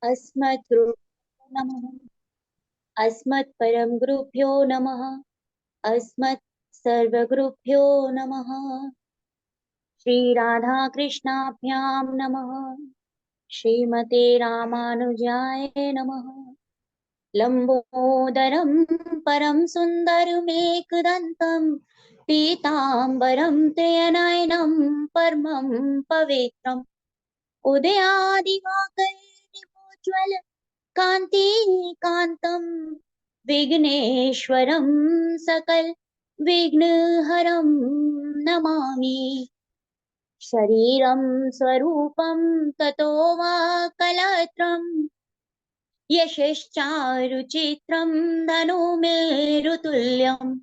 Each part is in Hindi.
अस्मद्गुरुभ्यो नमः। अस्मत्परम गुरुभ्यो नमः। अस्मत् सर्वगुरुभ्यो नमः। श्री राधा कृष्णाभ्यां नमः। श्रीमते रामानुजाय नमः। लंबोदरं परम सुंदरमेकदंतं पीतांबरं त्रिनयनं परमं पवित्रम् उदयादिवाकरनिभोज्वल कांति कांतम विघ्नेश्वरं सकल विघ्नहरं नमामि। शरीरं स्वरूपं ततो वा कलत्रं यशश्चारुचित्रं धनुमेरुतुल्यम्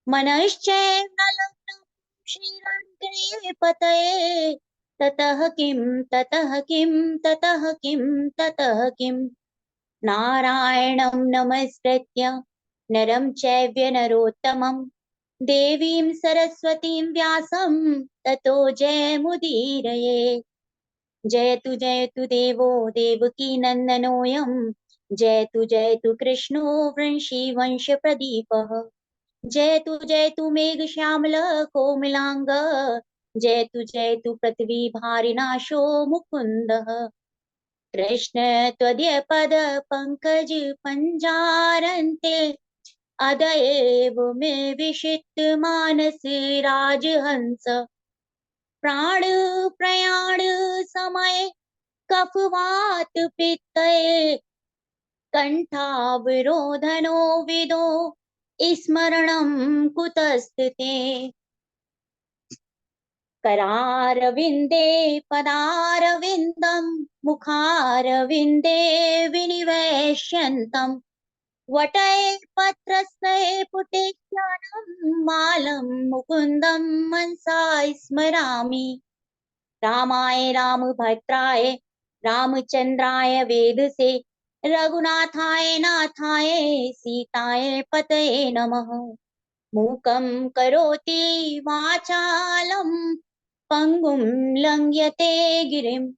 मनश्चैव लग्नं श्रीरङ्गे पतये ततः किं ततः किं ततः किं ततः किम् नारायणं नमस्कृत्य नरं चैव नरोत्तमं देवीं सरस्वतीं व्यासं ततो जयमुदीरये। जयतु देवो देवकी नन्दनोऽयं जयतु कृष्णो वंशी प्रदीपः। जयतु मेघश्यामलः कोमलांग जयतु पृथ्वी भारिनाशो मुकुन्दः। कृष्ण त्वदीय पद पंकज पंजारन्ते अदयेव मे विषिक्त मानस राजहंस प्राण प्रयाण समय कफवात पित्तये कंठावरोधनो विदो स्मरणं कुतस्ते। करारविन्दे पदारविन्दं मुखारविन्दे विनिवेश्यन्तम् वटै पत्रस्यै पुटे ज्ञानं मालं मुकुन्दं मनसा स्मरामि। रामाय रामभद्राय रामचन्द्राय वेदसे रघुनाथाय नाथाय सीताय पतये नमः। मूकं करोति वाचालं पंगुं लंघ्यते गिरिं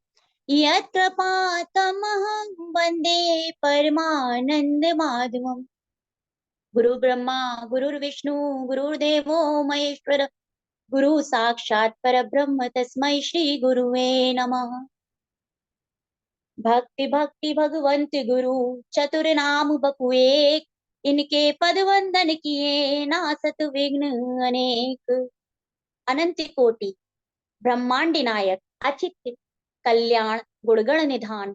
यत्कृपातमहं वन्दे परमानन्दमाधवम्। गुरु ब्रह्मा गुरुर्विष्णु गुरुर्देवो महेश्वर गुरु साक्षात् परब्रह्म तस्मै श्री गुरुवे नमः। भक्ति भक्ति भगवंत गुरु चतुर नाम बपु एक इनके पद वंदन किए नासत विघ्न अनेक। अनंत कोटि ब्रह्मांड नायक अचित्य कल्याण गुणगण निधान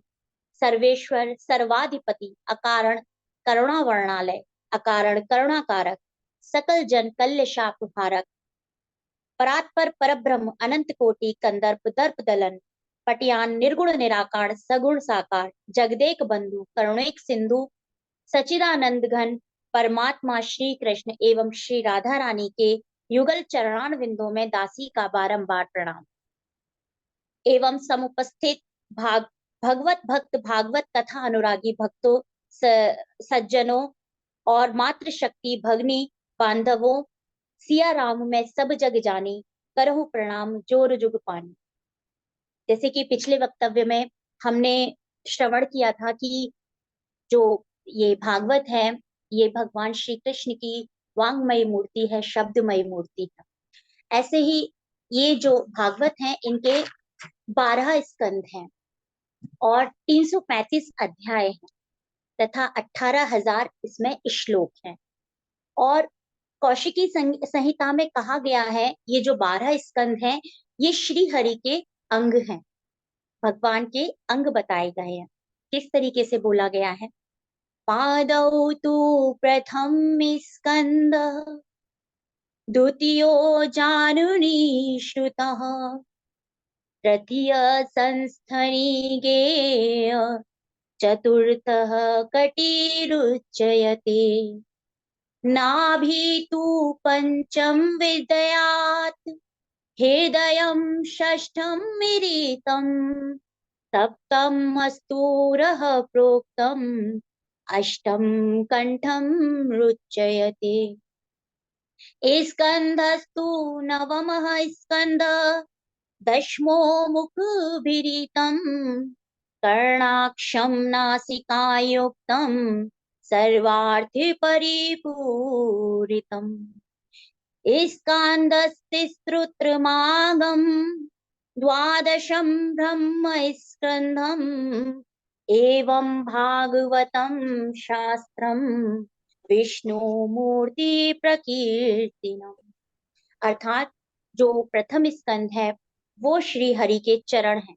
सर्वेश्वर सर्वाधिपति अकारण करुणा वर्णालय अकारण करुणाकारक सकल जन कल्य शापहारक परात्पर परब्रह्म अनंत कोटि कंदर्प दर्प दलन पटियान निर्गुण निराकार सगुण साकार जगदेक बंधु करुणेक सिंधु सचिदानंद घन परमात्मा श्री कृष्ण एवं श्री राधा रानी के युगल चरणान विंदों में दासी का बारंबार प्रणाम एवं समुपस्थित भाग भगवत भक्त भागवत कथा अनुरागी भक्तों सज्जनों और मातृशक्ति भगनी बांधवों सिया राम में सब जग जानी करहु प्रणाम जोर जुग पानी। जैसे कि पिछले वक्तव्य में हमने श्रवण किया था कि जो ये भागवत है ये भगवान श्री कृष्ण की वांगमयी मूर्ति है, शब्दमयी मूर्ति है। ऐसे ही ये जो भागवत है इनके 12 स्कंद हैं और 335 अध्याय हैं तथा 18,000 इसमें श्लोक हैं। और कौशिकी संहिता में कहा गया है ये जो 12 स्कंद हैं ये श्री हरि के अंग हैं, भगवान के अंग बताए गए हैं। किस तरीके से बोला गया है? पादौ तु प्रथम स्कंद द्वितीयो जानुनी श्रुतः तृतीय संस्थनि गेय चतुर्थः कटिरुच्यते नाभि तु पंचम विदयात् हृदयं षष्ठं मिरितं सप्तम अस्तूरः प्रोक्तम् अष्टम कंठं रुच्यते। स्कंधस्तु नवमः स्कंद दशमो मुखभिरीतम् कर्णाक्षं नासिकायुक्तं सर्वार्थे परिपूरितम् स्कन्दस्तिस्रुत्रमागं द्वादशं ब्रह्मस्कन्धम् एवं भागवतं शास्त्रम विष्णुमूर्ति प्रकीर्तिनम्। अर्थात जो प्रथम स्कंद है वो श्री हरि के चरण हैं,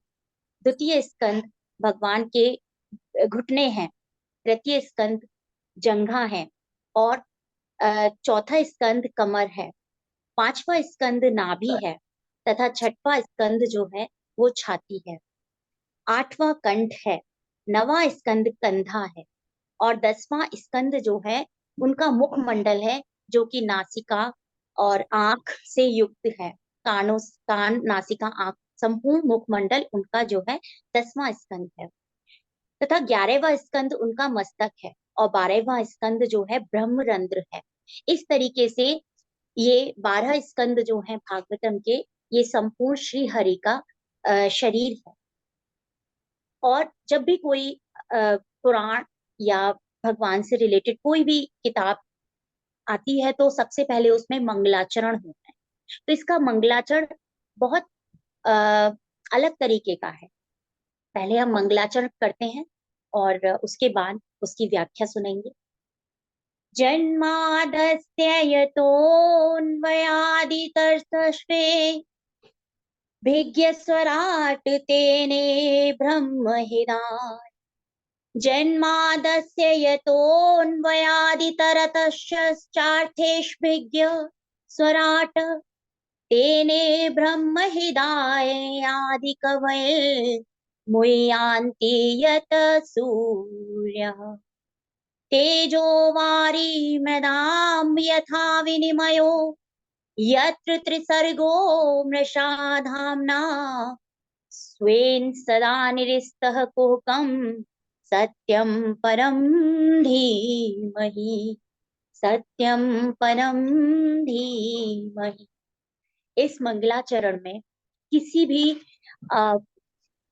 द्वितीय स्कंद भगवान के घुटने हैं, तृतीय स्कंद जंघा है और चौथा स्कंद कमर है, पांचवा स्कंद नाभि है तथा छठवां स्कंद जो है वो छाती है, आठवां कंठ है, नवां स्कंद कंधा है और 10वां स्कंद जो है उनका मुखमंडल है जो कि नासिका और आंख से युक्त है। कान नासिका आंख संपूर्ण मुखमंडल उनका जो है 10वां स्कंद है तथा 11वां स्कंद उनका मस्तक है और 12वां स्कंद जो है ब्रह्मरंध्र है। इस तरीके से ये 12 स्कंद जो है भागवतम के, ये संपूर्ण श्री हरि का शरीर है। और जब भी कोई पुराण या भगवान से रिलेटेड कोई भी किताब आती है तो सबसे पहले उसमें मंगलाचरण होता है। तो इसका मंगलाचरण बहुत अ, अलग तरीके का है। पहले हम मंगलाचरण करते हैं और उसके बाद उसकी व्याख्या सुनेंगे। जन्मादस्य यतोऽन्वयादितरतश्वे भिज्ञस्वराट् तेने ब्रह्महृदाय। जन्मादस्य यतोऽन्वयादितरतश्चार्थेष्विज्ञ स्वराट् तेने ब्रह्महृदाय आदिकवये मुह्यन्ति यत सूर्यः। तेजो वारिमृदां यथा विनिमयो यत्र त्रिसर्गो मृषा धाम्ना स्वेन सदा निरस्तः कुहकं सत्यं परं धीमहि। सत्यं परं धीमहि। इस मंगलाचरण में किसी भी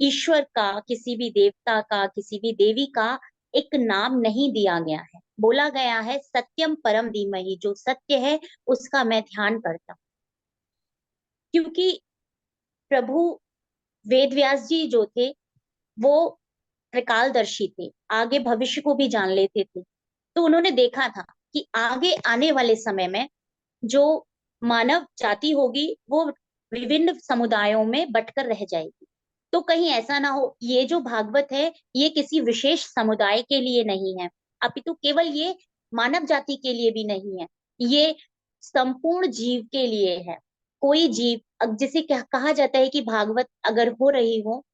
ईश्वर का, किसी भी देवता का, किसी भी देवी का एक नाम नहीं दिया गया है। बोला गया है सत्यम परम धीमहि, जो सत्य है उसका मैं ध्यान करता हूं। क्योंकि प्रभु वेद व्यास जी जो थे वो त्रिकालदर्शी थे, आगे भविष्य को भी जान लेते थे। तो उन्होंने देखा था कि आगे आने वाले समय में जो मानव जाति होगी वो विभिन्न समुदायों में बंटकर रह जाएगी। तो कहीं ऐसा ना हो ये जो भागवत है ये किसी विशेष समुदाय के लिए नहीं है, अपितु केवल ये मानव जाति के लिए भी नहीं है, ये संपूर्ण जीव के लिए है। कोई जीव, अब जिसे कहा जाता है कि भागवत अगर हो रही हो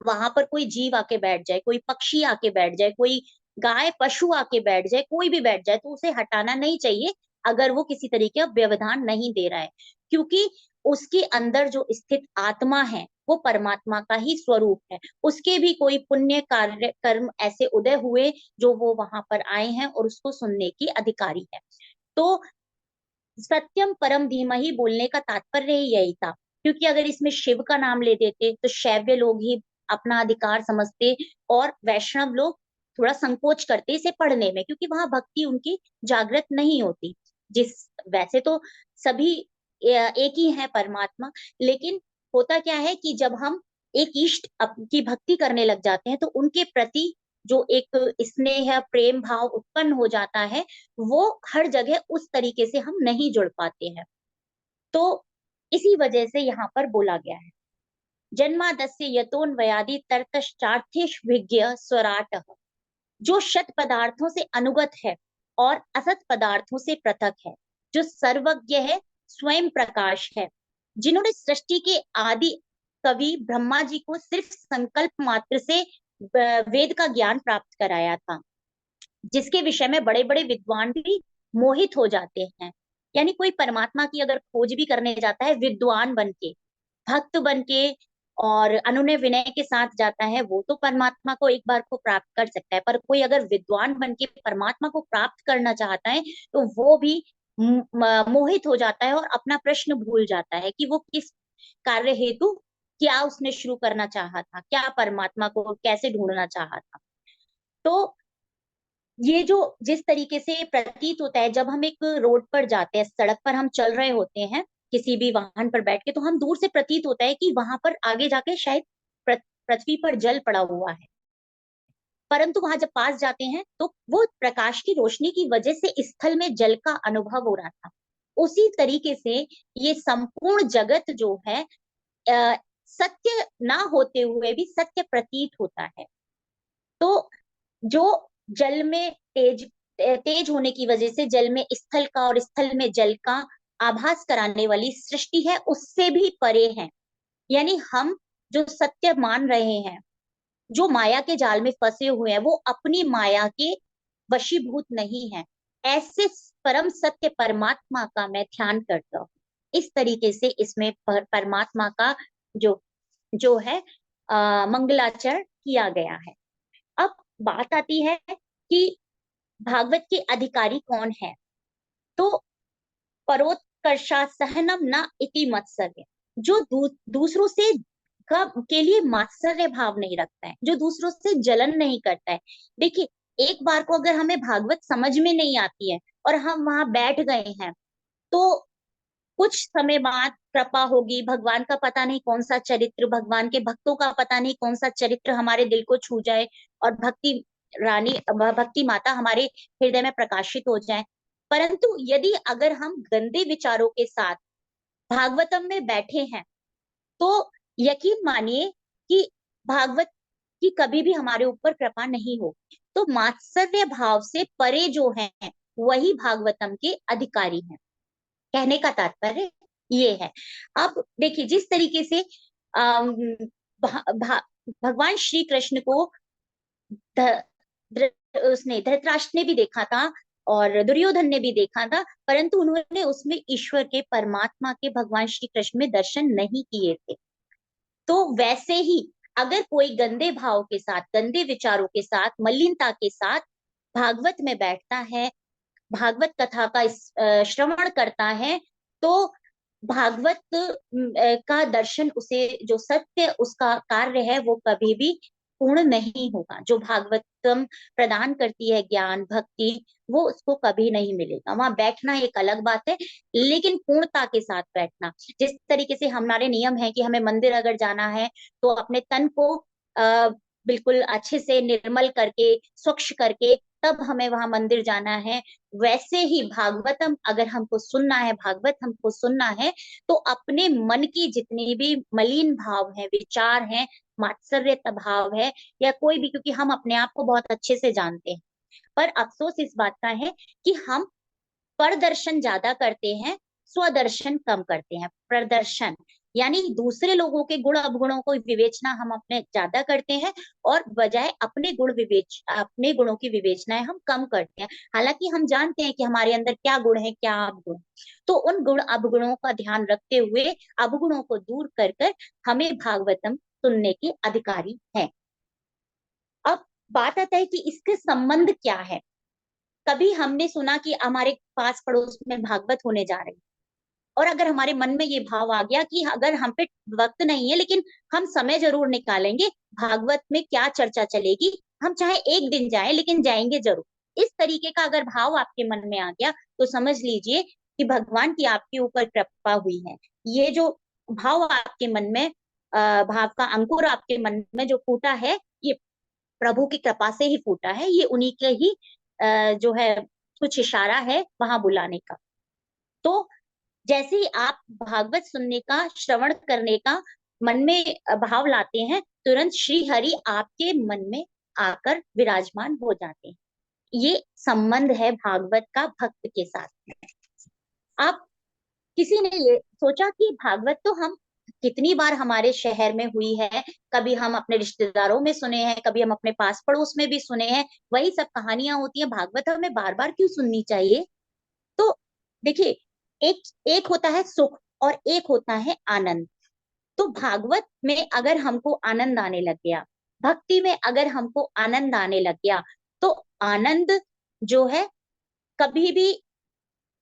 वहां पर कोई जीव आके बैठ जाए, कोई पक्षी आके बैठ जाए, कोई गाय पशु आके बैठ जाए, कोई भी बैठ जाए तो उसे हटाना नहीं चाहिए अगर वो किसी तरीके का व्यवधान नहीं दे रहा है। क्योंकि उसके अंदर जो स्थित आत्मा है वो परमात्मा का ही स्वरूप है। उसके भी कोई पुण्य कार्य कर्म ऐसे उदय हुए जो वो वहां पर आए हैं और उसको सुनने की अधिकारी है। तो सत्यम परम धीमहि बोलने का तात्पर्य ही यही था। क्योंकि अगर इसमें शिव का नाम ले देते तो शैव्य लोग ही अपना अधिकार समझते और वैष्णव लोग थोड़ा संकोच करते इसे पढ़ने में, क्योंकि वहां भक्ति उनकी जागृत नहीं होती। जिस वैसे तो सभी एक ही है परमात्मा, लेकिन होता क्या है कि जब हम एक इष्ट की भक्ति करने लग जाते हैं तो उनके प्रति जो एक स्नेह प्रेम भाव उत्पन्न हो जाता है वो हर जगह उस तरीके से हम नहीं जुड़ पाते हैं। तो इसी वजह से यहाँ पर बोला गया है जन्मादस्य यतोन्वयादि तरतश्चार्थेष विज्ञ स्वराट, जो शत पदार्थों से अनुगत है और असत पदार्थों से पृथक है, जो सर्वज्ञ है, स्वयं प्रकाश है, जिन्होंने सृष्टि के आदि कवि ब्रह्मा जी को सिर्फ संकल्प मात्र से वेद का ज्ञान प्राप्त कराया था, जिसके विषय में बड़े बड़े विद्वान भी मोहित हो जाते हैं। यानी कोई परमात्मा की अगर खोज भी करने जाता है विद्वान बन के, भक्त बन के और अनुनय विनय के साथ जाता है, वो तो परमात्मा को एक बार को प्राप्त कर सकता है। पर कोई अगर विद्वान बन के परमात्मा को प्राप्त करना चाहता है तो वो भी मोहित हो जाता है और अपना प्रश्न भूल जाता है कि वो किस कार्य हेतु क्या उसने शुरू करना चाहा था, क्या परमात्मा को कैसे ढूंढना चाहा था। तो ये जो जिस तरीके से प्रतीत होता है, जब हम एक रोड पर जाते हैं, सड़क पर हम चल रहे होते हैं किसी भी वाहन पर बैठ के, तो हम दूर से प्रतीत होता है कि वहां पर आगे जाके शायद पृथ्वी पर जल पड़ा हुआ है। परंतु वहां जब पास जाते हैं तो वो प्रकाश की रोशनी की वजह से स्थल में जल का अनुभव हो रहा था। उसी तरीके से ये संपूर्ण जगत जो है, सत्य ना होते हुए भी सत्य प्रतीत होता है। तो जो जल में तेज होने की वजह से जल में स्थल का और स्थल में जल का आभास कराने वाली सृष्टि है, उससे भी परे है। यानी हम जो सत्य मान रहे हैं, जो माया के जाल में फंसे हुए हैं, वो अपनी माया के वशीभूत नहीं है। ऐसे परम सत्य परमात्मा का मैं ध्यान करता हूँ। इस तरीके से इसमें परमात्मा का जो जो है मंगलाचरण किया गया है। अब बात आती है कि भागवत के अधिकारी कौन है। तो परोत्कर्षा सहनम न इति मत्सर्य, जो दूसरों से के लिए मात्सर्य भाव नहीं रखता है, जो दूसरों से जलन नहीं करता है। देखिए, एक बार को अगर हमें भागवत समझ में नहीं आती है और हम वहां बैठ गए हैं, तो कुछ समय बाद कृपा होगी, भगवान का पता नहीं कौन सा चरित्र, भगवान के भक्तों का पता नहीं कौन सा चरित्र हमारे दिल को छू जाए और भक्ति माता हमारे हृदय में प्रकाशित हो जाए। परंतु यदि अगर हम गंदे विचारों के साथ भागवतम में बैठे हैं, तो यकीन मानिए कि भागवत की कभी भी हमारे ऊपर कृपा नहीं हो। तो मात्सर्य भाव से परे जो है, वही भागवतम के अधिकारी हैं। कहने का तात्पर्य ये है। अब देखिए, जिस तरीके से अम, भा, भा, भगवान श्री कृष्ण को उसने धृतराष्ट्र ने भी देखा था और दुर्योधन ने भी देखा था, परंतु उन्होंने उसमें ईश्वर के, परमात्मा के, भगवान श्री कृष्ण में दर्शन नहीं किए थे। तो वैसे ही अगर कोई गंदे भाव के साथ, गंदे विचारों के साथ, मलिनता के साथ भागवत में बैठता है, भागवत कथा का श्रवण करता है, तो भागवत का दर्शन, उसे जो सत्य उसका कार्य है, वो कभी भी पूर्ण नहीं होगा। जो भागवतम प्रदान करती है ज्ञान भक्ति, वो उसको कभी नहीं मिलेगा। वहां बैठना एक अलग बात है, लेकिन पूर्णता के साथ बैठना। जिस तरीके से हमारे नियम है कि हमें मंदिर अगर जाना है तो अपने तन को बिल्कुल अच्छे से निर्मल करके, स्वच्छ करके, तब हमें वहां मंदिर जाना है। वैसे ही भागवतम अगर हमको सुनना है, भागवत हमको सुनना है, तो अपने मन की जितनी भी मलिन भाव है, विचार है, मात्सर्य भाव है, या कोई भी, क्योंकि हम अपने आप को बहुत अच्छे से जानते हैं। पर अफसोस इस बात का है कि हम प्रदर्शन ज्यादा करते हैं, स्वदर्शन कम करते हैं। प्रदर्शन यानी दूसरे लोगों के गुण अवगुणों को विवेचना हम अपने ज्यादा करते हैं, और बजाय अपने गुणों की विवेचनाएं हम कम करते हैं। हालांकि हम जानते हैं कि हमारे अंदर क्या गुण है, क्या अवगुण। तो उन गुण अवगुणों का ध्यान रखते हुए अवगुणों को दूर कर कर हमें भागवतम सुनने के अधिकारी है। अब बात आता है कि इसके संबंध क्या है। कभी हमने सुना कि हमारे पास पड़ोस में भागवत होने जा रही है, और अगर हमारे मन में ये भाव आ गया कि अगर हम पे वक्त नहीं है, लेकिन हम समय जरूर निकालेंगे, भागवत में क्या चर्चा चलेगी, हम चाहे एक दिन जाएं लेकिन जाएंगे जरूर। इस तरीके का अगर भाव आपके मन में आ गया, तो समझ लीजिए कि भगवान की आपके ऊपर कृपा हुई है। ये जो भाव आपके मन में, भाव का अंकुर आपके मन में जो फूटा है, ये प्रभु की कृपा से ही फूटा है। ये उन्हीं के ही जो है कुछ इशारा है वहां बुलाने का। तो जैसे ही आप भागवत सुनने का, श्रवण करने का मन में भाव लाते हैं, तुरंत श्री हरि आपके मन में आकर विराजमान हो जाते हैं। ये संबंध है भागवत का भक्त के साथ में। आप किसी ने ये सोचा कि भागवत तो हम कितनी बार हमारे शहर में हुई है, कभी हम अपने रिश्तेदारों में सुने हैं, कभी हम अपने पास पड़ोस में भी सुने हैं, वही सब कहानियां होती हैं, भागवत हमें बार बार क्यों सुननी चाहिए। तो देखिए, एक एक होता है सुख और एक होता है आनंद। तो भागवत में अगर हमको आनंद आने लग गया, भक्ति में अगर हमको आनंद आने लग गया, तो आनंद जो है कभी भी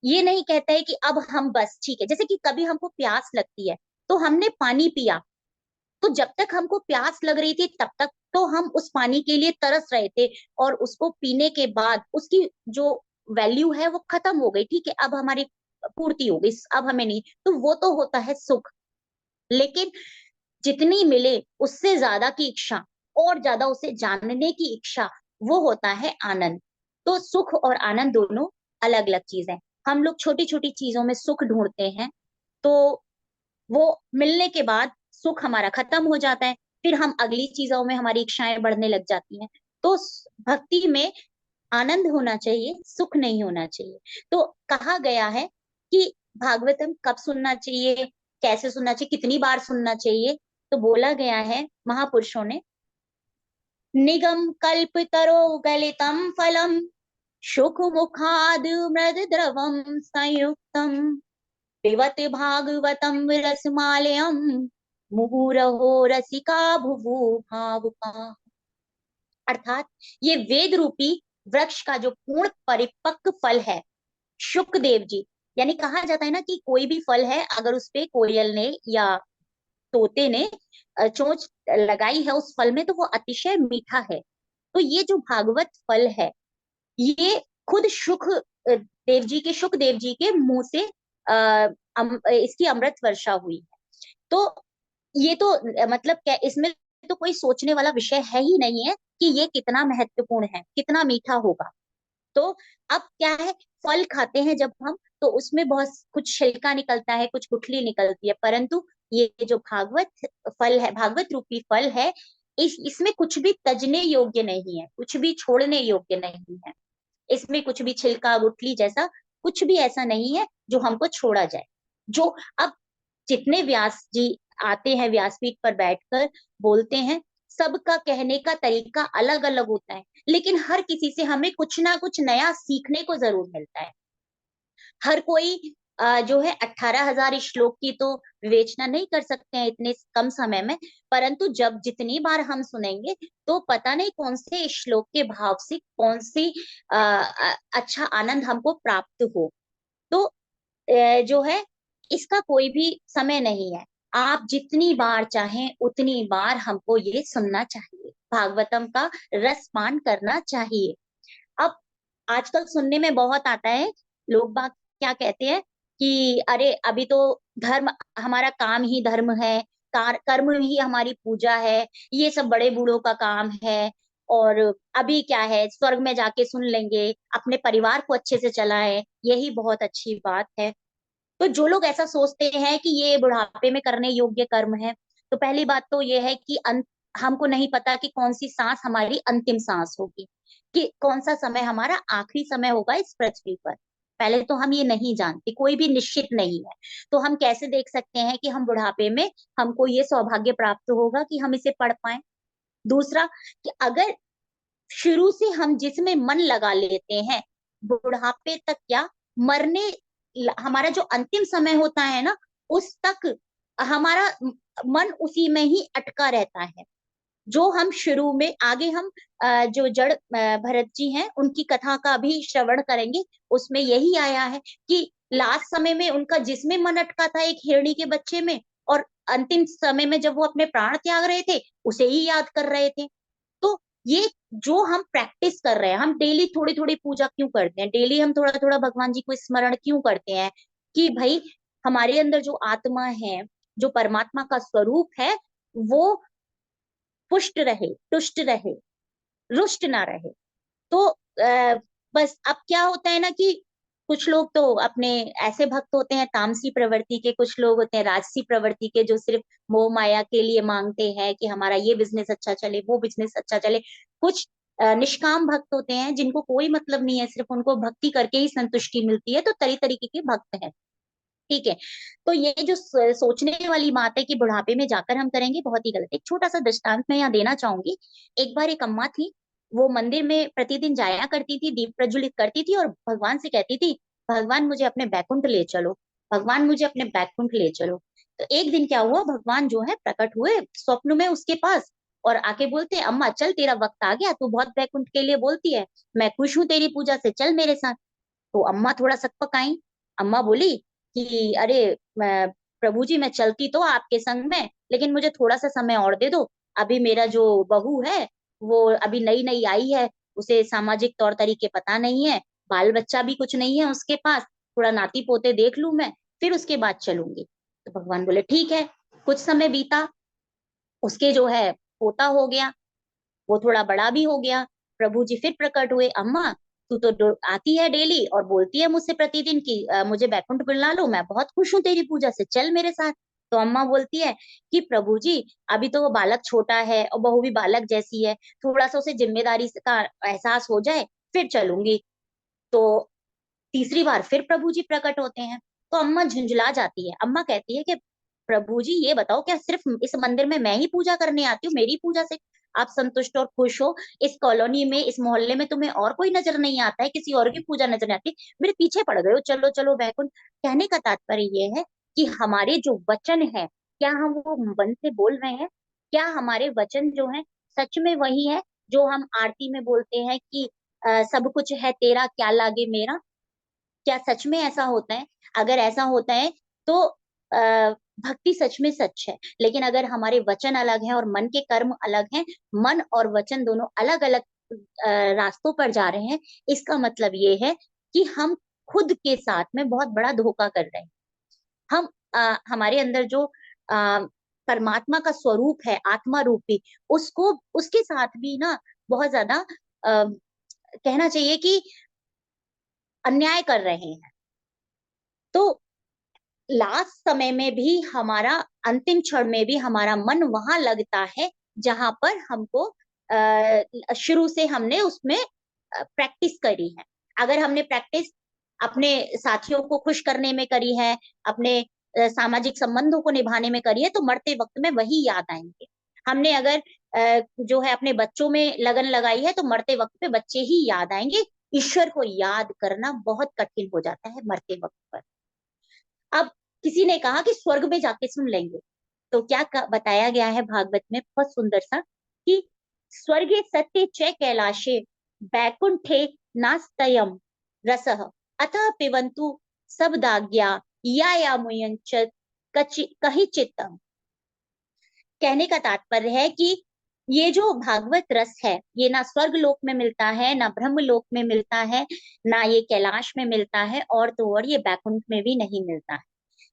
ये नहीं कहता है कि अब हम बस ठीक है। जैसे कि कभी हमको प्यास लगती है, तो हमने पानी पिया, तो जब तक हमको प्यास लग रही थी तब तक तो हम उस पानी के लिए तरस रहे थे, और उसको पीने के बाद उसकी जो वैल्यू है वो खत्म हो गई। ठीक है, अब हमारी पूर्ति हो गई, अब हमें नहीं, तो वो तो होता है सुख। लेकिन जितनी मिले उससे ज्यादा की इच्छा, और ज्यादा उसे जानने की इच्छा, वो होता है आनंद। तो सुख और आनंद दोनों अलग अलग चीज है। हम लोग छोटी छोटी चीजों में सुख ढूंढते हैं, तो वो मिलने के बाद सुख हमारा खत्म हो जाता है, फिर हम अगली चीजों में हमारी इच्छाएं बढ़ने लग जाती हैं। तो भक्ति में आनंद होना चाहिए, सुख नहीं होना चाहिए। तो कहा गया है कि भागवतम कब सुनना चाहिए, कैसे सुनना चाहिए, कितनी बार सुनना चाहिए। तो बोला गया है महापुरुषों ने, निगम कल्प तरो गलितम फलम सुख मुखाद मृद द्रवम संयुक्तम पिबत भागवतम रसमालयम मुहुरहो रसिका भुवु भावुका। अर्थात ये वेद रूपी वृक्ष का जो पूर्ण परिपक्व फल है, शुकदेव जी, यानी कहा जाता है ना कि कोई भी फल है अगर उस पे कोयल ने या तोते ने चोंच लगाई है उस फल में, तो वो अतिशय मीठा है। तो ये जो भागवत फल है, ये खुद देव जी के शुक देव जी के मुंह से इसकी अमृत वर्षा हुई है। तो ये तो मतलब क्या, इसमें तो कोई सोचने वाला विषय है ही नहीं है कि ये कितना महत्वपूर्ण है, कितना मीठा होगा। तो अब क्या है, फल खाते हैं जब हम, तो उसमें बहुत कुछ छिलका निकलता है, कुछ गुठली निकलती है, परंतु ये जो भागवत फल है, भागवत रूपी फल है, इसमें कुछ भी तजने योग्य नहीं है, कुछ भी छोड़ने योग्य नहीं है। इसमें कुछ भी छिलका गुठली जैसा कुछ भी ऐसा नहीं है जो हमको छोड़ा जाए। जो अब जितने व्यास जी आते हैं व्यासपीठ पर बैठकर बोलते हैं, सबका कहने का तरीका अलग अलग होता है, लेकिन हर किसी से हमें कुछ ना कुछ नया सीखने को जरूर मिलता है। हर कोई जो है 18,000 श्लोक की तो विवेचना नहीं कर सकते हैं इतने कम समय में, परंतु जब जितनी बार हम सुनेंगे तो पता नहीं कौन से श्लोक के भाव से कौन सी अच्छा आनंद हमको प्राप्त हो। तो जो है इसका कोई भी समय नहीं है, आप जितनी बार चाहें उतनी बार हमको ये सुनना चाहिए, भागवतम का रस पान करना चाहिए। अब आजकल सुनने में बहुत आता है, लोग बाग क्या कहते हैं कि अरे अभी तो धर्म, हमारा काम ही धर्म है, कर्म ही हमारी पूजा है, ये सब बड़े बूढ़ों का काम है, और अभी क्या है स्वर्ग में जाके सुन लेंगे, अपने परिवार को अच्छे से चलाएं, यही बहुत अच्छी बात है। तो जो लोग ऐसा सोचते हैं कि ये बुढ़ापे में करने योग्य कर्म है, तो पहली बात तो ये है कि हमको नहीं पता कि कौन सी सांस हमारी अंतिम सांस होगी, कि कौन सा समय हमारा आखिरी समय होगा इस पृथ्वी पर। पहले तो हम ये नहीं जानते, कोई भी निश्चित नहीं है, तो हम कैसे देख सकते हैं कि हम बुढ़ापे में हमको ये सौभाग्य प्राप्त होगा कि हम इसे पढ़ पाए। दूसरा, कि अगर शुरू से हम जिसमें मन लगा लेते हैं, बुढ़ापे तक क्या, मरने हमारा जो अंतिम समय होता है ना, उस तक हमारा मन उसी में ही अटका रहता है। जो हम शुरू में, आगे हम जो जड़ भरत जी हैं उनकी कथा का भी श्रवण करेंगे, उसमें यही आया है कि लास्ट समय में उनका जिसमें मन अटका था एक हिरणी के बच्चे में, और अंतिम समय में जब वो अपने प्राण त्याग रहे थे उसे ही याद कर रहे थे। तो ये जो हम प्रैक्टिस कर रहे हैं, हम डेली थोड़ी थोड़ी पूजा क्यों करते हैं, डेली हम थोड़ा थोड़ा भगवान जी को स्मरण क्यों करते हैं, कि भाई हमारे अंदर जो आत्मा है, जो परमात्मा का स्वरूप है, वो पुष्ट रहे, तुष्ट रहे, रुष्ट ना रहे। तो बस अब क्या होता है ना कि कुछ लोग तो अपने ऐसे भक्त होते हैं तामसी प्रवृत्ति के, कुछ लोग होते हैं राजसी प्रवृत्ति के, जो सिर्फ मोह माया के लिए मांगते हैं कि हमारा ये बिजनेस अच्छा चले, वो बिजनेस अच्छा चले। कुछ निष्काम भक्त होते हैं जिनको कोई मतलब नहीं है, सिर्फ उनको भक्ति करके ही संतुष्टि मिलती है, तो तरह तरीके के भक्त हैं। ठीक है, तो ये जो सोचने वाली बात है कि बुढ़ापे में जाकर हम करेंगे, बहुत ही गलत है। एक छोटा सा दृष्टांत मैं यहाँ देना चाहूंगी। एक बार एक अम्मा थी, वो मंदिर में प्रतिदिन जाया करती थी, दीप प्रज्वलित करती थी और भगवान से कहती थी, भगवान मुझे अपने बैकुंठ ले चलो, भगवान मुझे अपने बैकुंठ ले चलो। तो एक दिन क्या हुआ, भगवान जो है प्रकट हुए स्वप्न में उसके पास, और आके बोलते, अम्मा चल तेरा वक्त आ गया, तू बहुत बैकुंठ के लिए बोलती है, मैं खुश हूँ तेरी पूजा से, चल मेरे साथ। तो अम्मा थोड़ा सकपक आई। अम्मा बोली कि अरे प्रभु जी मैं चलती तो आपके संग में, लेकिन मुझे थोड़ा सा समय और दे दो। अभी मेरा जो बहू है वो अभी नई नई आई है, उसे सामाजिक तौर तरीके पता नहीं है, बाल बच्चा भी कुछ नहीं है उसके पास, थोड़ा नाती पोते देख लूं मैं, फिर उसके बाद चलूंगी। तो भगवान बोले ठीक है। कुछ समय बीता, उसके जो है पोता हो गया, वो थोड़ा बड़ा भी हो गया। प्रभु जी फिर प्रकट हुए, अम्मा तू तो आती है डेली और बोलती है मुझसे प्रतिदिन कि मुझे बैकुंठ बुला लो, मैं बहुत खुश हूँ तेरी पूजा से, चल मेरे साथ। तो अम्मा बोलती है कि प्रभु जी अभी तो वो बालक छोटा है और बहू भी बालक जैसी है, थोड़ा सा उसे जिम्मेदारी का एहसास हो जाए फिर चलूंगी। तो तीसरी बार फिर प्रभु जी प्रकट होते हैं, तो अम्मा झुंझला जाती है। अम्मा कहती है कि प्रभु जी ये बताओ क्या सिर्फ इस मंदिर में मैं ही पूजा करने आती हूँ, मेरी पूजा से आप संतुष्ट और खुश हो? इस कॉलोनी में, इस मोहल्ले में तुम्हें और कोई नजर नहीं आता है, किसी और की पूजा नजर नहीं आती, मेरे पीछे पड़ गए हो, चलो चलो बैकुंठ। कहने का तात्पर्य ये है कि हमारे जो वचन है, क्या हम वो मन से बोल रहे हैं? क्या हमारे वचन जो है सच में वही है जो हम आरती में बोलते हैं कि सब कुछ है तेरा क्या लागे मेरा? क्या सच में ऐसा होता है? अगर ऐसा होता है तो भक्ति सच में सच है। लेकिन अगर हमारे वचन अलग हैं और मन के कर्म अलग हैं, मन और वचन दोनों अलग अलग रास्तों पर जा रहे हैं, इसका मतलब ये है कि हम खुद के साथ में बहुत बड़ा धोखा कर रहे हैं। हम हमारे अंदर जो परमात्मा का स्वरूप है, आत्मा रूपी, उसको उसके साथ भी ना बहुत ज्यादा कहना चाहिए कि अन्याय कर रहे हैं। तो लास्ट समय में भी हमारा, अंतिम क्षण में भी हमारा मन वहां लगता है जहां पर हमको शुरू से हमने उसमें प्रैक्टिस करी है। अगर हमने प्रैक्टिस अपने साथियों को खुश करने में करी है, अपने सामाजिक संबंधों को निभाने में करी है, तो मरते वक्त में वही याद आएंगे। हमने अगर जो है अपने बच्चों में लगन लगाई है, तो मरते वक्त पे बच्चे ही याद आएंगे। ईश्वर को याद करना बहुत कठिन हो जाता है मरते वक्त पर। अब किसी ने कहा कि स्वर्ग में जाके सुन लेंगे, तो क्या बताया गया है भागवत में बहुत सुंदर सा कि स्वर्गे सत्य च कैलाशे बैकुंठे नास्तयम रसः अतः पिबन्तु सबदाज्ञा या मुयंच कहि चित्तम। कहने का तात्पर्य है कि ये जो भागवत रस है, ये ना स्वर्ग लोक में मिलता है, ना ब्रह्म लोक में मिलता है, ना ये कैलाश में मिलता है, और तो और ये बैकुंठ में भी नहीं मिलता है।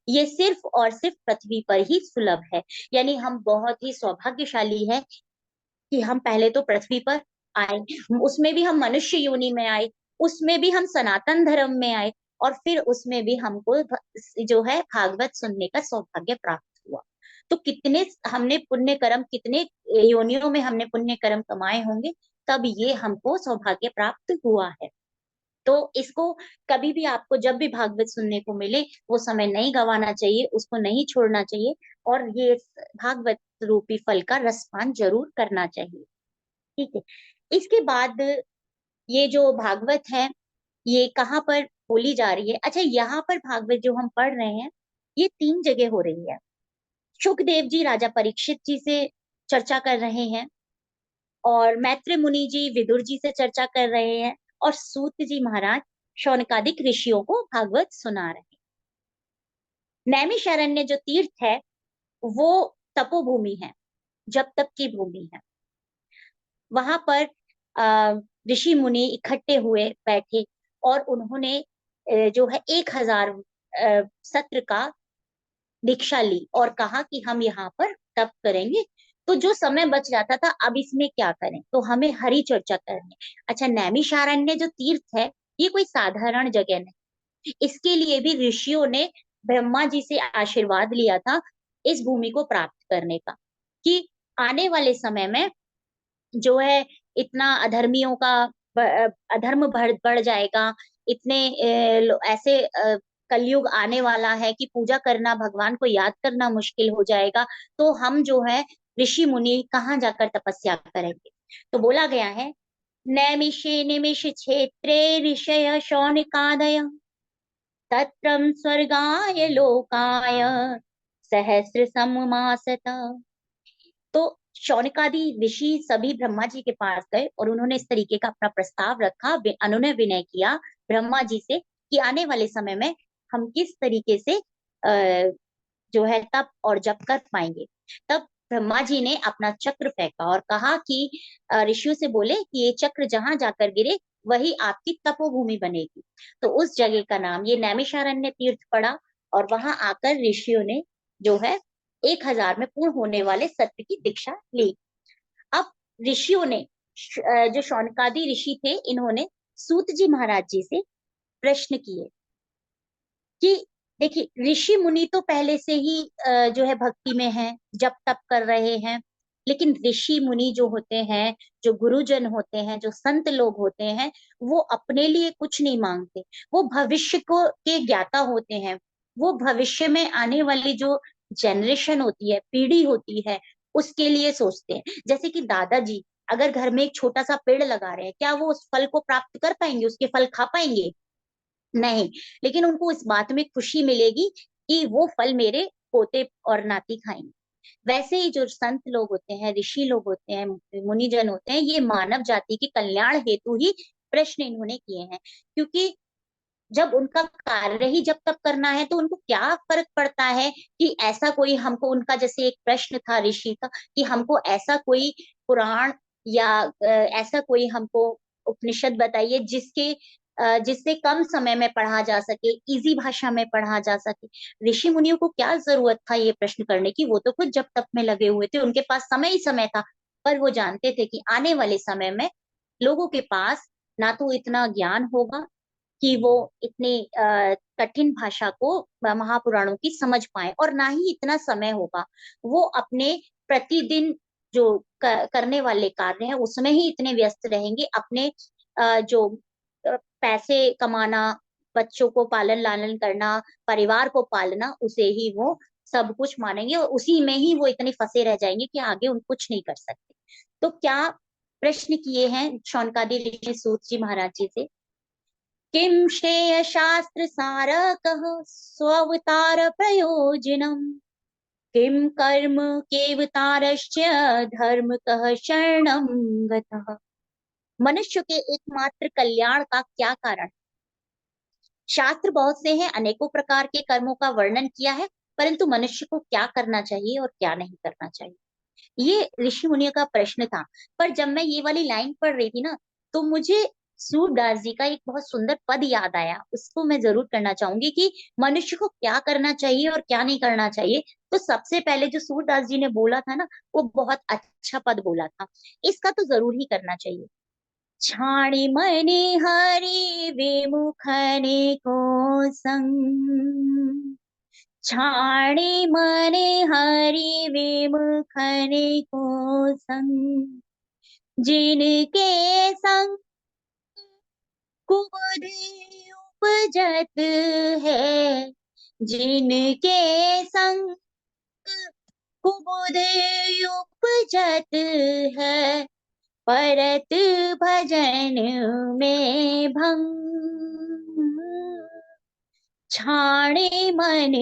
ये सिर्फ और सिर्फ पृथ्वी पर ही सुलभ है। यानी हम बहुत ही सौभाग्यशाली है कि हम पहले तो पृथ्वी पर आए, उसमें भी हम मनुष्य योनि में आए, उसमें भी हम सनातन धर्म में आए, और फिर उसमें भी हमको जो है भागवत सुनने का सौभाग्य प्राप्त हुआ। तो कितने हमने पुण्य कर्म, कितने योनियों में हमने पुण्य कर्म कमाए होंगे, तब ये हमको सौभाग्य प्राप्त हुआ है। तो इसको कभी भी, आपको जब भी भागवत सुनने को मिले, वो समय नहीं गंवाना चाहिए, उसको नहीं छोड़ना चाहिए, और ये भागवत रूपी फल का रसपान जरूर करना चाहिए। ठीक है। इसके बाद ये जो भागवत है, ये कहाँ पर बोली जा रही है? अच्छा, यहाँ पर भागवत जो हम पढ़ रहे हैं, ये 3 जगह हो रही है। सुखदेव जी राजा परीक्षित जी से चर्चा कर रहे हैं, और मैत्री मुनि जी विदुर जी से चर्चा कर रहे हैं, और सूत जी महाराज शौनकादिक ऋषियों को भागवत सुना रहे हैं। नैमिषारण्य जो तीर्थ है, वो तपोभूमि है, जप तप की भूमि है। वहां पर ऋषि मुनि इकट्ठे हुए, बैठे, और उन्होंने जो है 1000 सत्र का दीक्षा ली, और कहा कि हम यहाँ पर तप करेंगे। तो जो समय बच जाता था, अब इसमें क्या करें, तो हमें हरि चर्चा करनी है। अच्छा, नैमिषारण्य जो तीर्थ है, ये कोई साधारण जगह नहीं, इसके लिए भी ऋषियों ने ब्रह्मा जी से आशीर्वाद लिया था इस भूमि को प्राप्त करने का, कि आने वाले समय में जो है इतना अधर्मियों का अधर्म बढ़ जाएगा, इतने ऐसे कलयुग आने वाला है कि पूजा करना, भगवान को याद करना मुश्किल हो जाएगा। तो हम जो है ऋषि मुनि कहाँ जाकर तपस्या करेंगे? तो बोला गया है, नैमिषे निमिष क्षेत्रे ऋषय शौनकादय तत्रम स्वर्गाय लोकाय सहस्र सम्मासत। तो शौनकादि ऋषि सभी ब्रह्मा जी के पास गए, और उन्होंने इस तरीके का अपना प्रस्ताव रखा, अनुनय विनय किया ब्रह्मा जी से कि आने वाले समय में हम किस तरीके से जो है तप और जप कर पाएंगे। तब ब्रह्मा जी ने अपना चक्र फेंका और कहा कि ऋषियों से बोले कि ये चक्र जहां जाकर गिरे वही आपकी तपोभूमि बनेगी। तो उस जगह का नाम ये नैमिषारण्य तीर्थ पड़ा। और वहां आकर ऋषियों ने जो है 1000 में पूर्ण होने वाले सत्य की दीक्षा ली। अब ऋषियों ने जो शौनकादि ऋषि थे इन्होंने सूत जी महाराज जी से प्रश्न किए कि देखिए ऋषि मुनि तो पहले से ही जो है भक्ति में है, जप तप कर रहे हैं। लेकिन ऋषि मुनि जो होते हैं, जो गुरुजन होते हैं, जो संत लोग होते हैं, वो अपने लिए कुछ नहीं मांगते। वो भविष्य को के ज्ञाता होते हैं। वो भविष्य में आने वाली जो जनरेशन होती है, पीढ़ी होती है, उसके लिए सोचते हैं। जैसे कि दादाजी अगर घर में एक छोटा सा पेड़ लगा रहे हैं, क्या वो उस फल को प्राप्त कर पाएंगे, उसके फल खा पाएंगे? नहीं। लेकिन उनको इस बात में खुशी मिलेगी कि वो फल मेरे पोते और नाती खाएंगे। वैसे ही जो संत लोग होते हैं, ऋषि लोग होते हैं, मुनिजन होते हैं, ये मानव जाति के कल्याण हेतु ही प्रश्न इन्होंने किए हैं। क्योंकि जब उनका कार्य ही जब तक करना है तो उनको क्या फर्क पड़ता है कि ऐसा कोई हमको, उनका जैसे एक प्रश्न था ऋषि का कि हमको ऐसा कोई पुराण या ऐसा कोई हमको उपनिषद बताइए जिससे कम समय में पढ़ा जा सके, इजी भाषा में पढ़ा जा सके। ऋषि मुनियों को क्या जरूरत था ये प्रश्न करने की? वो तो खुद जब तप में लगे हुए थे, उनके पास समय ही समय था। पर वो जानते थे कि आने वाले समय में लोगों के पास ना तो इतना ज्ञान होगा कि वो इतनी कठिन भाषा को महापुराणों की समझ पाए, और ना ही इतना समय होगा। वो अपने प्रतिदिन जो करने वाले कार्य हैं उसमें ही इतने व्यस्त रहेंगे। अपने जो पैसे कमाना, बच्चों को पालन लालन करना, परिवार को पालना, उसे ही वो सब कुछ मानेंगे और उसी में ही वो इतने फंसे रह जाएंगे कि आगे उन कुछ नहीं कर सकते। तो क्या प्रश्न किए हैं शौनकादि ऋषि सूत जी महाराज जी से? किम श्रेय शास्त्र सारकः स्वावतार प्रयोजनम्, किम कर्म केवतारश्च धर्मतः शरणं गतः। मनुष्य के एकमात्र कल्याण का क्या कारण? शास्त्र बहुत से हैं, अनेकों प्रकार के कर्मों का वर्णन किया है, परंतु मनुष्य को क्या करना चाहिए और क्या नहीं करना चाहिए, ये ऋषि मुनियों का प्रश्न था। पर जब मैं ये वाली लाइन पढ़ रही थी ना, तो मुझे सूरदास जी का एक बहुत सुंदर पद याद आया, उसको मैं जरूर करना चाहूंगी कि मनुष्य को क्या करना चाहिए और क्या नहीं करना चाहिए। तो सबसे पहले जो सूरदास जी ने बोला था ना, वो बहुत अच्छा पद बोला था, इसका तो जरूर ही करना चाहिए। छाणी मणि हरि विमुखने को संग, छाणी मने हरि विमुखने को संग, जिनके संग कुबुद्धि उपजत है, जिनके संग कुबुद्धि उपजत है, परत भजन में भंग, छाणे मन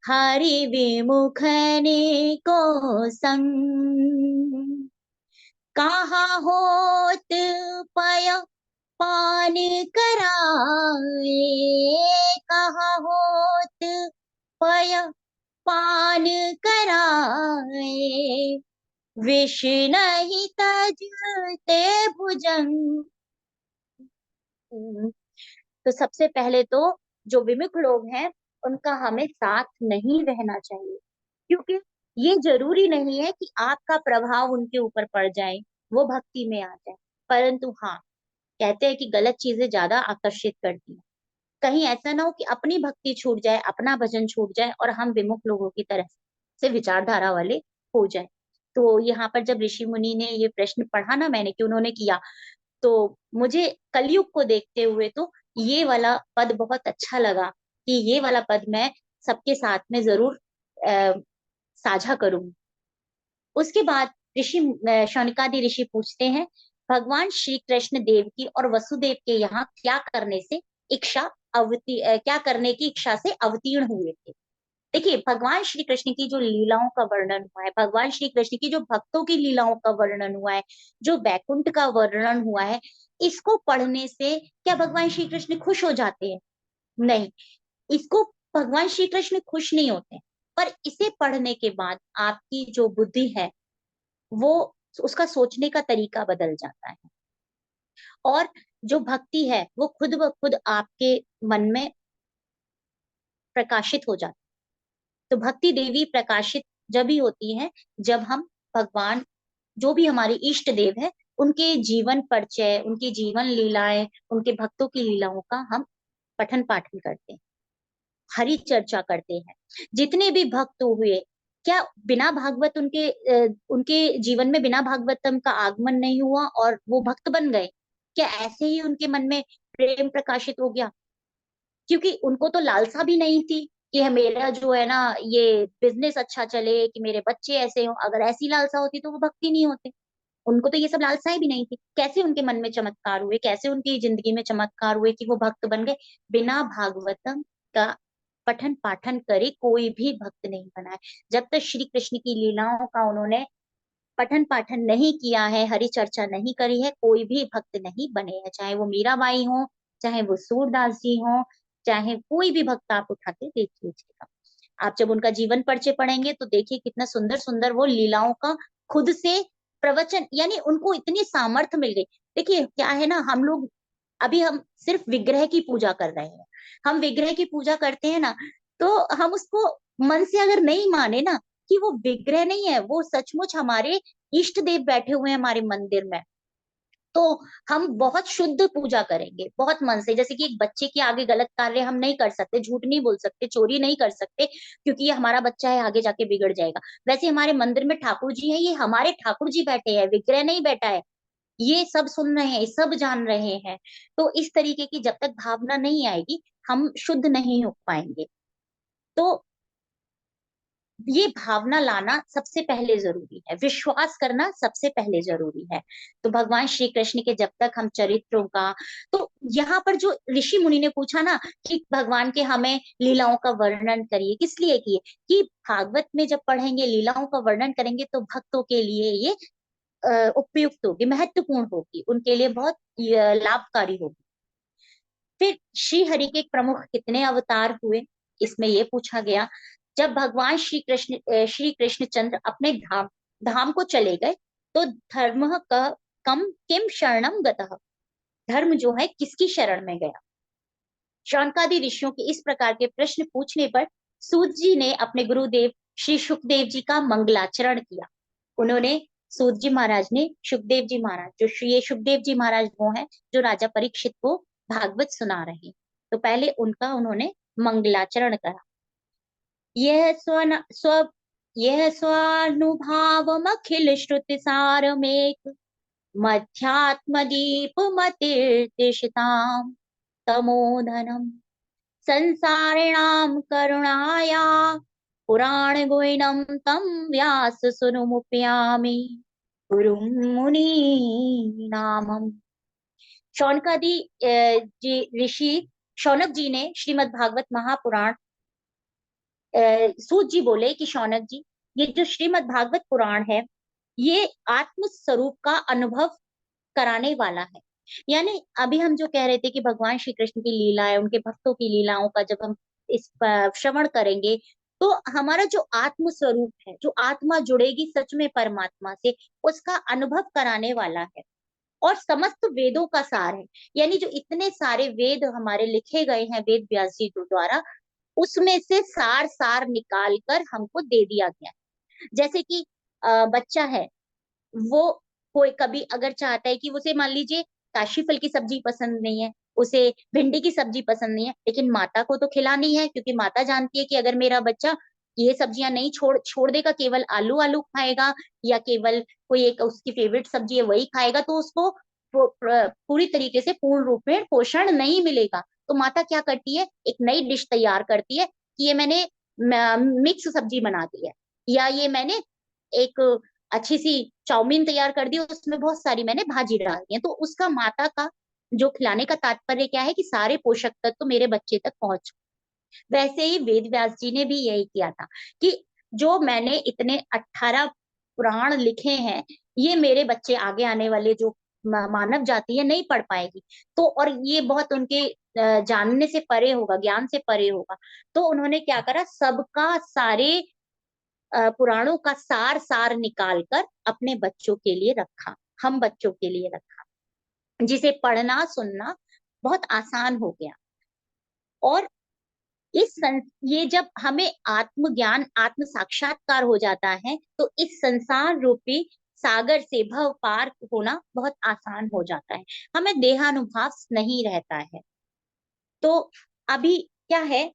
हरि विमुखने को संग, कहा होत पय पान कराए, कहा होत पय पान कराए, विष नहीं तजते भुजंग। तो सबसे पहले तो जो विमुख लोग हैं उनका हमें साथ नहीं रहना चाहिए, क्योंकि ये जरूरी नहीं है कि आपका प्रभाव उनके ऊपर पड़ जाए, वो भक्ति में आ जाए। परंतु हाँ, कहते हैं कि गलत चीजें ज्यादा आकर्षित करती हैं। कहीं ऐसा ना हो कि अपनी भक्ति छूट जाए, अपना भजन छूट जाए और हम विमुख लोगों की तरह से विचारधारा वाले हो जाए। तो यहाँ पर जब ऋषि मुनि ने ये प्रश्न पढ़ा ना मैंने कि उन्होंने किया, तो मुझे कलयुग को देखते हुए तो ये वाला पद बहुत अच्छा लगा कि ये वाला पद मैं सबके साथ में जरूर अ, साझा करूं। उसके बाद शौनकादि ऋषि पूछते हैं, भगवान श्री कृष्ण देव की और वसुदेव के यहाँ क्या करने की इच्छा से अवतीर्ण हुए थे? देखिए भगवान श्री कृष्ण की जो लीलाओं का वर्णन हुआ है, भगवान श्री कृष्ण की जो भक्तों की लीलाओं का वर्णन हुआ है, जो बैकुंठ का वर्णन हुआ है, इसको पढ़ने से क्या भगवान श्री कृष्ण खुश हो जाते हैं? नहीं। इसको भगवान श्री कृष्ण खुश नहीं होते, पर इसे पढ़ने के बाद आपकी जो बुद्धि है वो, उसका सोचने का तरीका बदल जाता है, और जो भक्ति है वो खुद ब खुद आपके मन में प्रकाशित हो जाती है। तो भक्ति देवी प्रकाशित जब भी होती है जब हम भगवान, जो भी हमारे इष्ट देव है, उनके जीवन परिचय, उनकी जीवन लीलाएं, उनके भक्तों की लीलाओं का हम पठन पाठन करते हैं, हरि चर्चा करते हैं। जितने भी भक्त हुए, क्या बिना भागवत उनके जीवन में बिना भागवतम का आगमन नहीं हुआ और वो भक्त बन गए? क्या ऐसे ही उनके मन में प्रेम प्रकाशित हो गया? क्योंकि उनको तो लालसा भी नहीं थी कि मेरा जो है ना ये बिजनेस अच्छा चले, कि मेरे बच्चे ऐसे हो। अगर ऐसी लालसा होती तो वो भक्ति नहीं होते। उनको तो ये सब लालसाएं भी नहीं थी। कैसे उनके मन में चमत्कार हुए, कैसे उनकी जिंदगी में चमत्कार हुए कि वो भक्त बन गए? बिना भागवतम का पठन पाठन करे कोई भी भक्त नहीं बना है। जब तक श्री कृष्ण की लीलाओं का उन्होंने पठन पाठन नहीं किया है, हरि चर्चा नहीं करी है, कोई भी भक्त नहीं बने हैं। चाहे वो मीराबाई हो, चाहे वो सूरदास जी हो, चाहे कोई भी भक्त आप उठा के देख लीजिएगा। आप जब उनका जीवन परिचय पढ़ेंगे तो देखिए कितना सुंदर सुंदर वो लीलाओं का खुद से प्रवचन, यानी उनको इतनी सामर्थ्य मिल गई। देखिए क्या है ना, हम लोग अभी हम सिर्फ विग्रह की पूजा कर रहे हैं। हम विग्रह की पूजा करते हैं ना, तो हम उसको मन से अगर नहीं माने ना कि वो विग्रह नहीं है, वो सचमुच हमारे इष्ट देव बैठे हुए हैं हमारे मंदिर में, तो हम बहुत शुद्ध पूजा करेंगे, बहुत मन से। जैसे कि एक बच्चे के आगे गलत कार्य हम नहीं कर सकते, झूठ नहीं बोल सकते, चोरी नहीं कर सकते, क्योंकि ये हमारा बच्चा है, आगे जाके बिगड़ जाएगा। वैसे हमारे मंदिर में ठाकुर जी है, ये हमारे ठाकुर जी बैठे हैं, विग्रह नहीं बैठा है। ये सब सुन रहे हैं, सब जान रहे हैं। तो इस तरीके की जब तक भावना नहीं आएगी, हम शुद्ध नहीं हो पाएंगे। तो ये भावना लाना सबसे पहले जरूरी है, विश्वास करना सबसे पहले जरूरी है। तो भगवान श्री कृष्ण के जब तक हम चरित्रों का, तो यहाँ पर जो ऋषि मुनि ने पूछा ना कि भगवान के हमें लीलाओं का वर्णन करिए, किस लिए किए? कि भागवत में जब पढ़ेंगे, लीलाओं का वर्णन करेंगे, तो भक्तों के लिए ये उपयुक्त होगी, महत्वपूर्ण होगी, उनके लिए बहुत लाभकारी होगी। फिर श्री हरि के प्रमुख कितने अवतार हुए, इसमें ये पूछा गया। जब भगवान श्री कृष्ण चंद्र अपने धाम धाम को चले गए, तो धर्म का कम किम शरणम गतः, धर्म जो है किसकी शरण में गया? शौनकादि ऋषियों के इस प्रकार के प्रश्न पूछने पर सूत जी ने अपने गुरुदेव श्री सुखदेव जी का मंगलाचरण किया। उन्होंने, सूत जी महाराज ने सुखदेव जी महाराज, जो ये सुखदेव जी महाराज वो हैं जो राजा परीक्षित को भागवत सुना रहे हैं, तो पहले उनका उन्होंने मंगलाचरण करा। यह स्वन स्व यह स्वानुभावमखिल श्रुति सारमेक मध्यात्म दीप मतिर्दिशिताम तमोधनम संसारिणां करुणाया पुराण गुइनम तम व्यास सुनुमुपयामि गुरुं मुनीनामम्। शौनकादि जी ऋषि शौनक जी ने श्रीमद् भागवत महापुराण, सूत जी बोले कि शौनक जी, ये जो श्रीमद् भागवत पुराण है, ये आत्म स्वरूप का अनुभव कराने वाला है। यानी अभी हम जो कह रहे थे कि भगवान श्री कृष्ण की लीला है, उनके भक्तों की लीलाओं का जब हम इस श्रवण करेंगे, तो हमारा जो आत्म स्वरूप है, जो आत्मा जुड़ेगी सच में परमात्मा से, उसका अनुभव कराने वाला है। और समस्त वेदों का सार है। यानी जो इतने सारे वेद हमारे लिखे गए हैं वेद व्यास जी द्वारा, उसमें से सार सार निकाल कर हमको दे दिया गया है। जैसे कि बच्चा है, वो कोई कभी अगर चाहता है कि उसे मान लीजिए काशी फल की सब्जी पसंद नहीं है, उसे भिंडी की सब्जी पसंद नहीं है, लेकिन माता को तो खिलानी है, क्योंकि माता जानती है कि अगर मेरा बच्चा ये सब्जियां नहीं छोड़ छोड़ देगा, केवल आलू आलू खाएगा, या केवल कोई एक उसकी फेवरेट सब्जी है वही खाएगा, तो उसको पूरी तरीके से पूर्ण रूप में पोषण नहीं मिलेगा। तो माता क्या करती है, एक नई डिश तैयार करती है कि ये मैंने मिक्स सब्जी बना दी है, या ये मैंने एक अच्छी सी चाउमीन तैयार कर दी, उसमें बहुत सारी मैंने भाजी डाल दी है। तो उसका माता का जो खिलाने का तात्पर्य क्या है कि सारे पोषक तत्व तो मेरे बच्चे तक पहुंच। वैसे ही वेद व्यास जी ने भी यही किया था कि जो मैंने इतने 18 पुराण लिखे हैं, ये मेरे बच्चे, आगे आने वाले जो मानव जाति है नहीं पढ़ पाएगी। तो और ये बहुत उनके जानने से परे होगा, ज्ञान से परे होगा। तो उन्होंने क्या करा, सबका सारे पुराणों का सार सार निकाल कर अपने बच्चों के लिए रखा, हम बच्चों के लिए रखा, जिसे पढ़ना सुनना बहुत आसान हो गया। और ये जब हमें आत्मज्ञान आत्म साक्षात्कार हो जाता है तो इस संसार रूपी सागर से भव पार होना बहुत आसान हो जाता है, हमें देहानुभाव नहीं रहता है। तो अभी क्या है,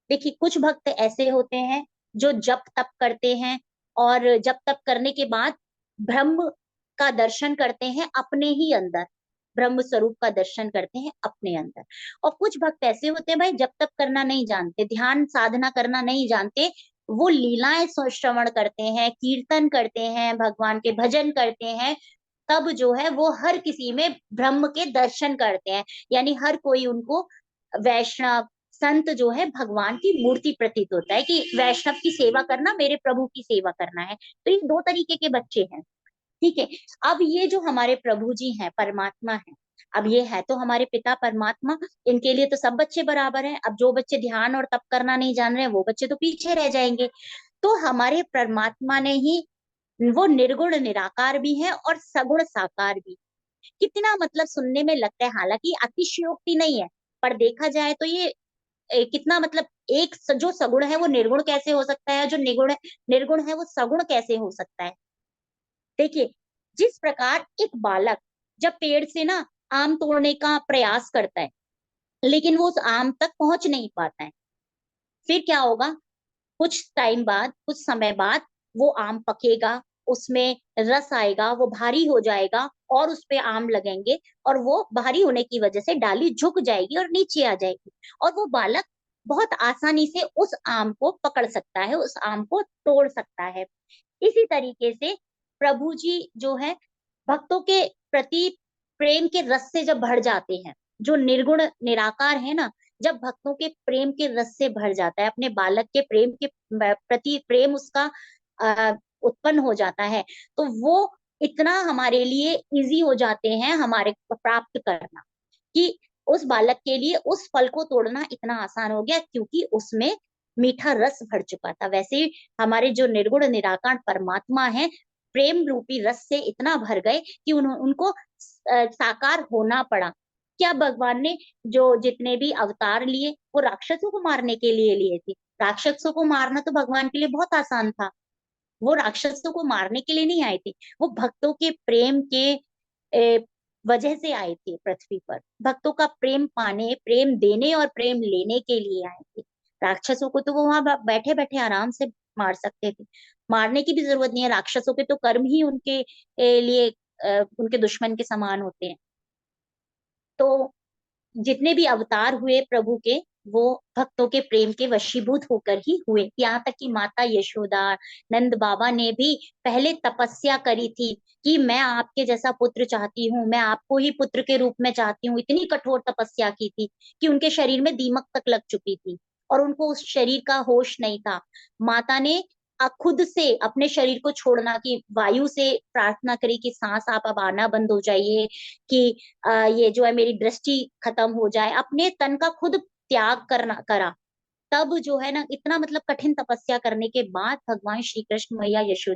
देखिए कुछ भक्त ऐसे होते हैं जो जप तप करते हैं, और जप तप करने के बाद ब्रह्म का दर्शन करते हैं अपने ही अंदर, ब्रह्म स्वरूप का दर्शन करते हैं अपने अंदर। और कुछ भक्त ऐसे होते हैं भाई, जप तप करना नहीं जानते, ध्यान साधना करना नहीं जानते, वो लीलाएं श्रवण करते हैं, कीर्तन करते हैं, भगवान के भजन करते हैं, तब जो है वो हर किसी में ब्रह्म के दर्शन करते हैं। यानी हर कोई उनको वैष्णव संत जो है भगवान की मूर्ति प्रतीत होता है, कि वैष्णव की सेवा करना मेरे प्रभु की सेवा करना है। तो ये दो तरीके के बच्चे हैं, ठीक है। अब ये जो हमारे प्रभु जी हैं, परमात्मा है, अब ये है तो हमारे पिता परमात्मा, इनके लिए तो सब बच्चे बराबर हैं। अब जो बच्चे ध्यान और तप करना नहीं जान रहे हैं वो बच्चे तो पीछे रह जाएंगे। तो हमारे परमात्मा ने ही, वो निर्गुण निराकार भी है और सगुण साकार भी। कितना मतलब सुनने में लगता है, हालांकि अतिशयोक्ति नहीं है, पर देखा जाए तो ये कितना मतलब, जो सगुण है वो निर्गुण कैसे हो सकता है, जो निर्गुण है वो सगुण कैसे हो सकता है। देखिए, जिस प्रकार एक बालक जब पेड़ से ना आम तोड़ने का प्रयास करता है, लेकिन वो उस आम तक पहुंच नहीं पाता है, फिर क्या होगा, कुछ टाइम बाद, कुछ समय बाद वो आम पकेगा, उसमें रस आएगा, वो भारी हो जाएगा और उस पे आम लगेंगे, और वो भारी होने की वजह से डाली झुक जाएगी और नीचे आ जाएगी, और वो बालक बहुत आसानी से उस आम को पकड़ सकता है, उस आम को तोड़ सकता है। इसी तरीके से प्रभु जी जो है भक्तों के प्रति प्रेम के रस से जब भर जाते हैं, जो निर्गुण निराकार है ना, जब भक्तों के प्रेम के रस से भर जाता है, अपने बालक के प्रेम के प्रति प्रेम उसका उत्पन्न हो जाता है, तो वो इतना हमारे लिए इजी हो जाते हैं हमारे प्राप्त करना, कि उस बालक के लिए उस फल को तोड़ना इतना आसान हो गया, क्योंकि उसमें मीठा रस भर चुका था। वैसे ही हमारे जो निर्गुण निराकार परमात्मा है, प्रेम रूपी रस से इतना भर गए कि उनको साकार होना पड़ा। क्या भगवान ने जो जितने भी अवतार लिए वो राक्षसों को मारने के लिए लिए थे? राक्षसों को मारना तो भगवान के लिए बहुत आसान था, वो राक्षसों को मारने के लिए नहीं आए थे, वो भक्तों के प्रेम के वजह से आए थे पृथ्वी पर, भक्तों का प्रेम पाने, प्रेम देने और प्रेम लेने के लिए आए थे। राक्षसों को तो वो वहां बैठे बैठे आराम से मार सकते थे, मारने की भी जरूरत नहीं है, राक्षसों के तो कर्म ही उनके लिए उनके दुश्मन के समान होते हैं। तो जितने भी अवतार हुए प्रभु के, वो भक्तों के प्रेम के वशीभूत होकर ही हुए। यहाँ तक कि माता यशोदा, नंद बाबा ने भी पहले तपस्या करी थी कि मैं आपके जैसा पुत्र चाहती हूँ, मैं आपको ही पुत्र के रूप में चाहती हूँ, इतनी कठोर तपस्या की थी कि उनके शरीर में दीमक तक लग चुकी थी और उनको उस शरीर का होश नहीं था। माता ने खुद से अपने शरीर को छोड़ना, कि वायु से प्रार्थना करी कि सांस आप अब आना बंद हो जाइए, कि ये जो है मेरी दृष्टि खत्म हो जाए, अपने तन का खुद त्याग करना करा। तब जो है ना, इतना मतलब कठिन तपस्या करने के बाद भगवान श्री कृष्ण मैया यशोदा